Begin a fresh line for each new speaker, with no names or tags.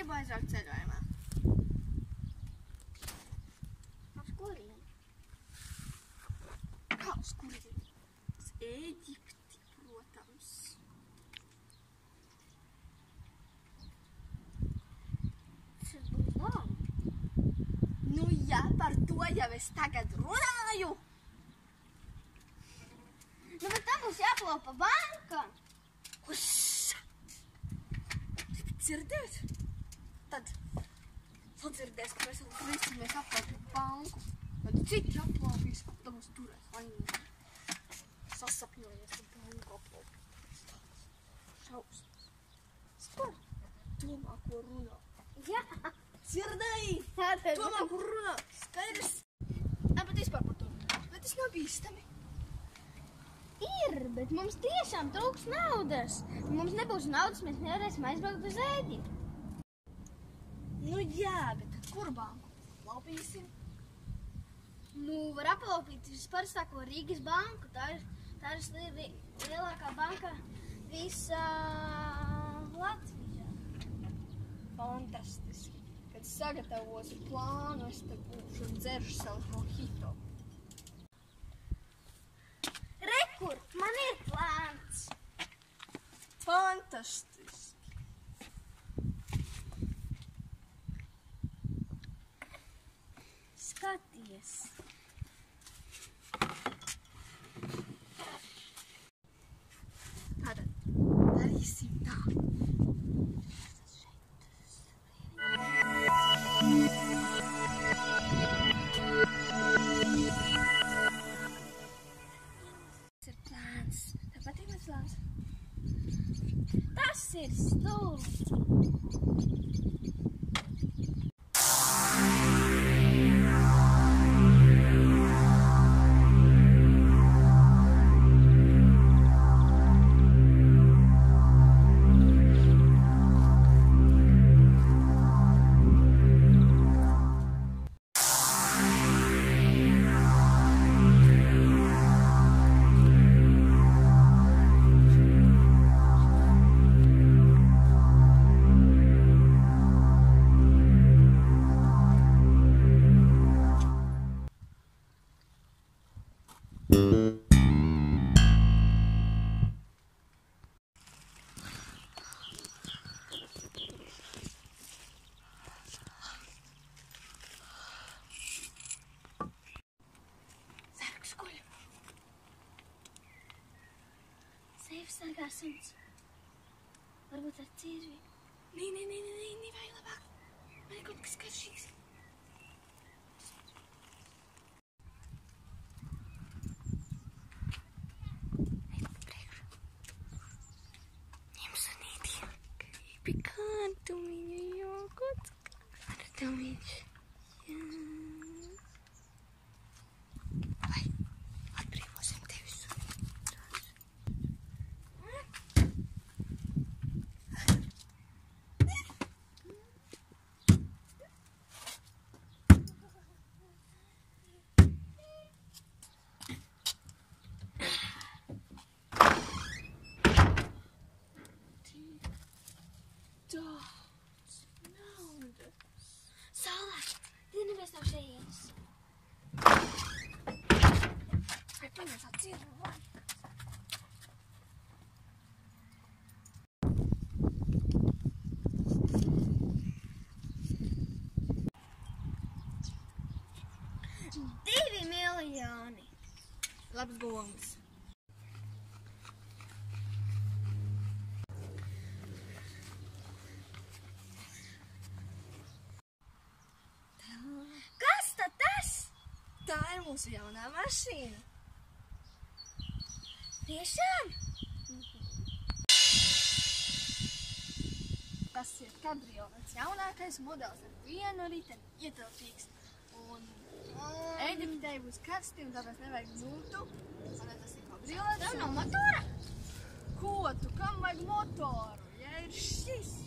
gribu aizraukt ceļojumā.
Uz kurieni?
Kā uz kurieni? Uz Ēģipti, protams.
Tas būs labi.
Nu jā, par to jau es tagad runāju.
Nu, bet tam būs jāplaupa banka.
Ušs! Dzirdēt? Tad sadzirdēs, ka mēs grīsimies aplaupīt banku. Tad citi aplaupīs, tad mums turēs vainīgi. Sasapņojies, ka banku aplaupīt. Šausmas. Spar, domā, ko runā.
Jā.
Dzirdēji? Domā, ko runā. Skaidrs. Bet vispār par to. Bet tas nav bīstami.
Ir, bet mums tiešām trūks naudas. Mums nebūs naudas, mēs nevarēsim aizbraukt uz Ēģipti.
Nu jā, bet tad kur banku laupīsim?
Nu, var aplaupīt visparstāko Rīgas banku. Tā ir lielākā banka visā Latvijā.
Fantastiski. Kad sagatavosi plānu, es te būšu un dzeršu savus mojito.
Rekur, man ir plāns.
Fantastiski.
Skaties.
Tātad darīsim tā.
Tas ir plāns. Tev patīk mans plāns? Tas ir stulbi. Seifs sargā suns. Varbūt ar cirvi.
Nē, vajag labāk. Man ir kaut kas garšīgs. Pikantumiņa, jā, kaut kā. Tumiņš. Jā. Vai, atbrīvosim tevi suni. Daudz naudas.
Saulē, dinamies no šejienes.
Vai pamēs atcīru vai?
$2 miljoni.
Labs gomas.
Kas tad tas?
Tā ir mūsu jaunā mašīna.
Tiešām?
Tas ir kabriolets, jaunākais modelis ar vienu riteni, ietilpīgs. Un Ēģiptē būs karsti un tāpēc nevajag mūtu. Tāpēc tas ir kabriolets.
Tev nav motora?
Ko tu? Kam vajag motoru? Ja ir šis?